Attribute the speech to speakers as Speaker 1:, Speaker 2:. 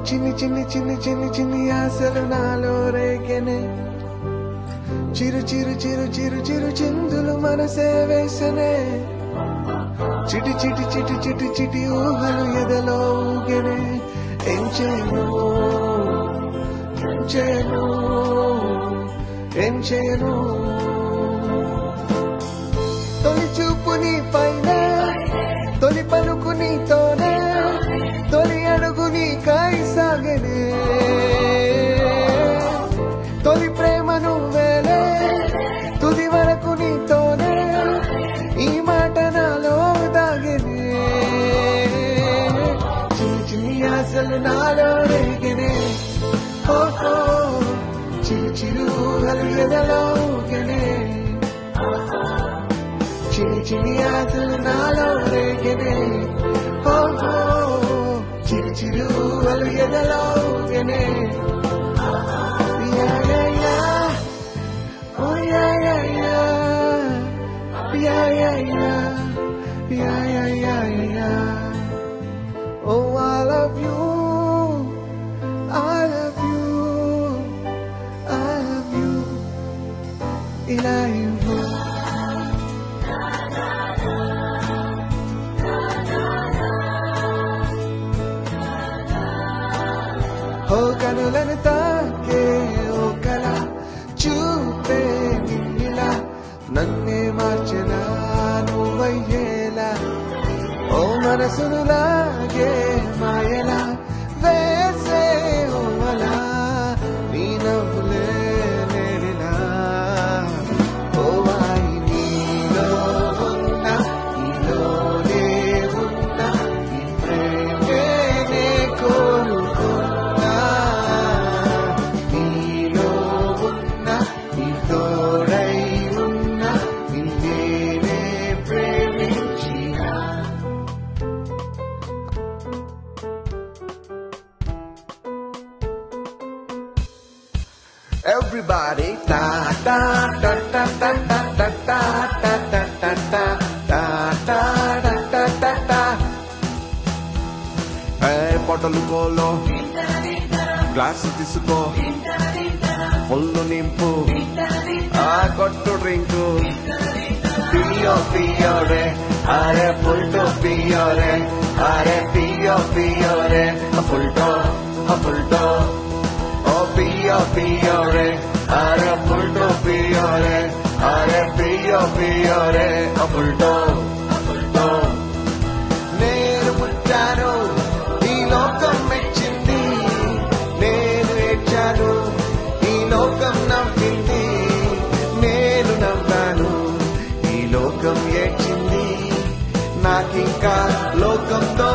Speaker 1: చిన్ని చిన్ని చిన్ని చిన్ని చిన్ని ఆశలు నాలో రేగెనే చిరు చిరు చిరు చిరు చిరు చిందులు మనసే వేసనే చిటి చిటి చిటి చిటి చిటి ఊహలు ఎదలో ఊగెనే ఏం చేయను ఏం చేయను ఏం చేయను తొలి చూపు నీ పైన తొలి పలుకు నీతోనే తొలి అడుగు నీకై సాగెనే తొలి ప్రేమ నువ్వేలే తుది వరకు నీతోనే ఈ మాట నాలో దాగెనే చిన్ని చిన్ని ఆశలు నాలో రేగెనే ఓహో చిరు చిరు ఊహలు ఎదలో ఊగెనే చిన్ని చిన్ని ఆశలు నాలో రేగెనే ఓహో చిరు చిరు ఊహలు ఎదలో ఊగెనే oh yeah yeah yeah yeah yeah yeah yeah yeah yeah yeah oh I love you I love you I love you ilahi oh kanulanu taake oh kala చూపే నిన్నిలా నన్నే మార్చెనా నువ్వయ్యేలా ఓ మనసును లాగే మాయలా వేసే ఓమలా నీ నవ్వులే నేడిలా ఓ వాయి నీలో ఉన్న నీలోనే ఉన్న ఈ ప్రేమే కోరుకున్నా నీలో తోడై ఉన్న నిన్నే ప్రేమించినా Everybody ta ta ta ta ta ta ta ta ta ta ta ta ta ta ta ta ta Hey bottle kolo glass తీసుకో ఫుల్ నింపు ఆ కొట్టు డ్రింకు పియో పియోరే అరే ఫుల్ టు పియోరే అరే పియో పియోరే ఫుల్ టు ఓ పియో పియోరే అరే ఫుల్ టు పియోరే అరే పియో పియోరే ఫుల్ టు నేను పుట్టాను ఈ లోకం మెచ్చింది నేను ఏడ్చాను ఈ లోకం నవ్వింది నేను నవ్వాను ఈ లోకం ఏడ్చింది నాకింకా లోకంతో